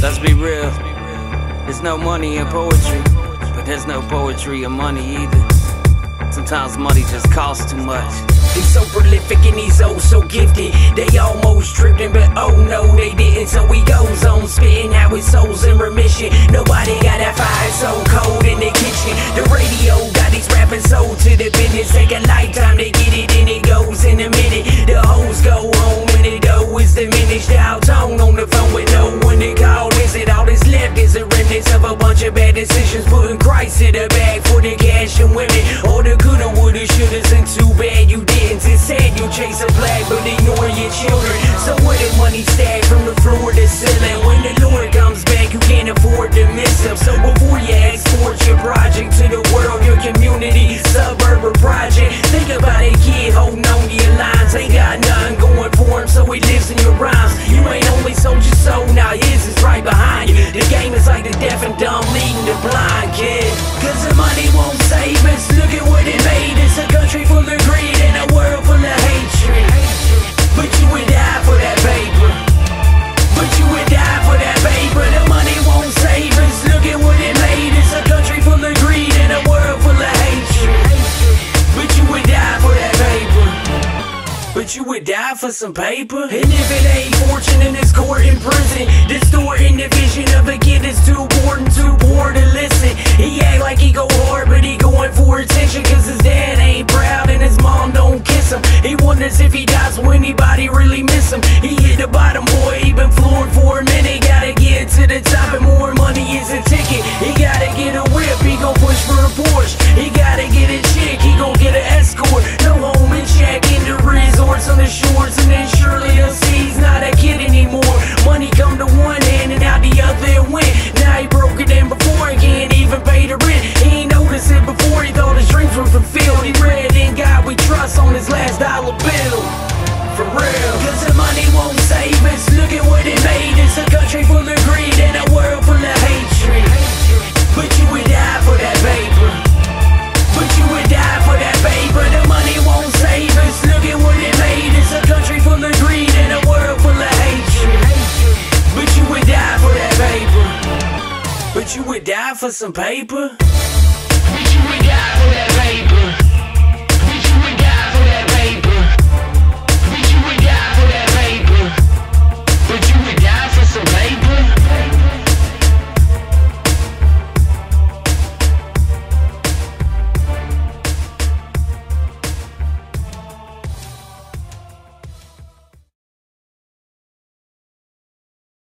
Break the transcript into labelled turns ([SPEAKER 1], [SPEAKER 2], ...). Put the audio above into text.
[SPEAKER 1] Let's be real. There's no money in poetry, but there's no poetry in money either. Sometimes money just costs too much.
[SPEAKER 2] He's so prolific and he's oh so gifted. They almost tripped him, but oh no they didn't. So he goes on spitting how his soul's in remission. Nobody got that fire so cold in the kitchen. The radio got these rappers sold to the business. Take a lifetime to get it and it goes in a minute. The hoes go home and the dough is diminished. The out tone on the phone with no one to call. Is it all that's left is a remnants of a bunch of bad decisions, putting Christ in the bag for the cash and women. All the coulda, woulda, shouldas, and too bad you didn't. It's sad you chase a flag but ignore your children. So what if money stacked from the floor to ceiling? When the Lord comes back you can't afford to miss him. So before you export your project to the world, your community, suburb or project, think about a kid holding on to your lines. Ain't got nothing going for him so he lives in your rhymes. You ain't only sold your soul, now his is right behind you. The game is like the deaf and dumb leading the blind kid. Cause the money won't save us, look at what it made. It's a country full of greed and a world full of hatred. But you would die for that paper. But you would die for that paper. The money won't save us, look at what it made. It's a country full of greed and a world full of hatred. But you would die for that paper. But you would die for some paper. And if it ain't fortune in this court in prison, distorting the vision of a kid that's too important, too poor to listen. He act like he go hard but he going for attention, cause his dad ain't proud and his mom don't kiss him. He wonders if he dies will anybody really miss him. He hit the bottom, boy, he been floored for a minute. Gotta get to the top and more money is a ticket. He gotta get a whip, he gon' push for a Porsche. He gotta get a chick, he gon' get an escort. No home and shack in the resorts on the shores, and then surely they'll see he's not a kid anymore. Money come to one hand and out the other it went. Now he broke it in before and can't even pay the rent. He ain't noticed it before, he thought his dreams were fulfilled. He read in God we trust on his last dollar bill. For real. Cause the money won't save us, look at what it made. It's a country full of greed and a world full of hatred. But you would die for that paper. But you would die for that paper. The money won't save us, look at what it made. It's a country full of greed and a world full of hatred. But you would die for that paper. But you would die for some paper. But you would die for that paper.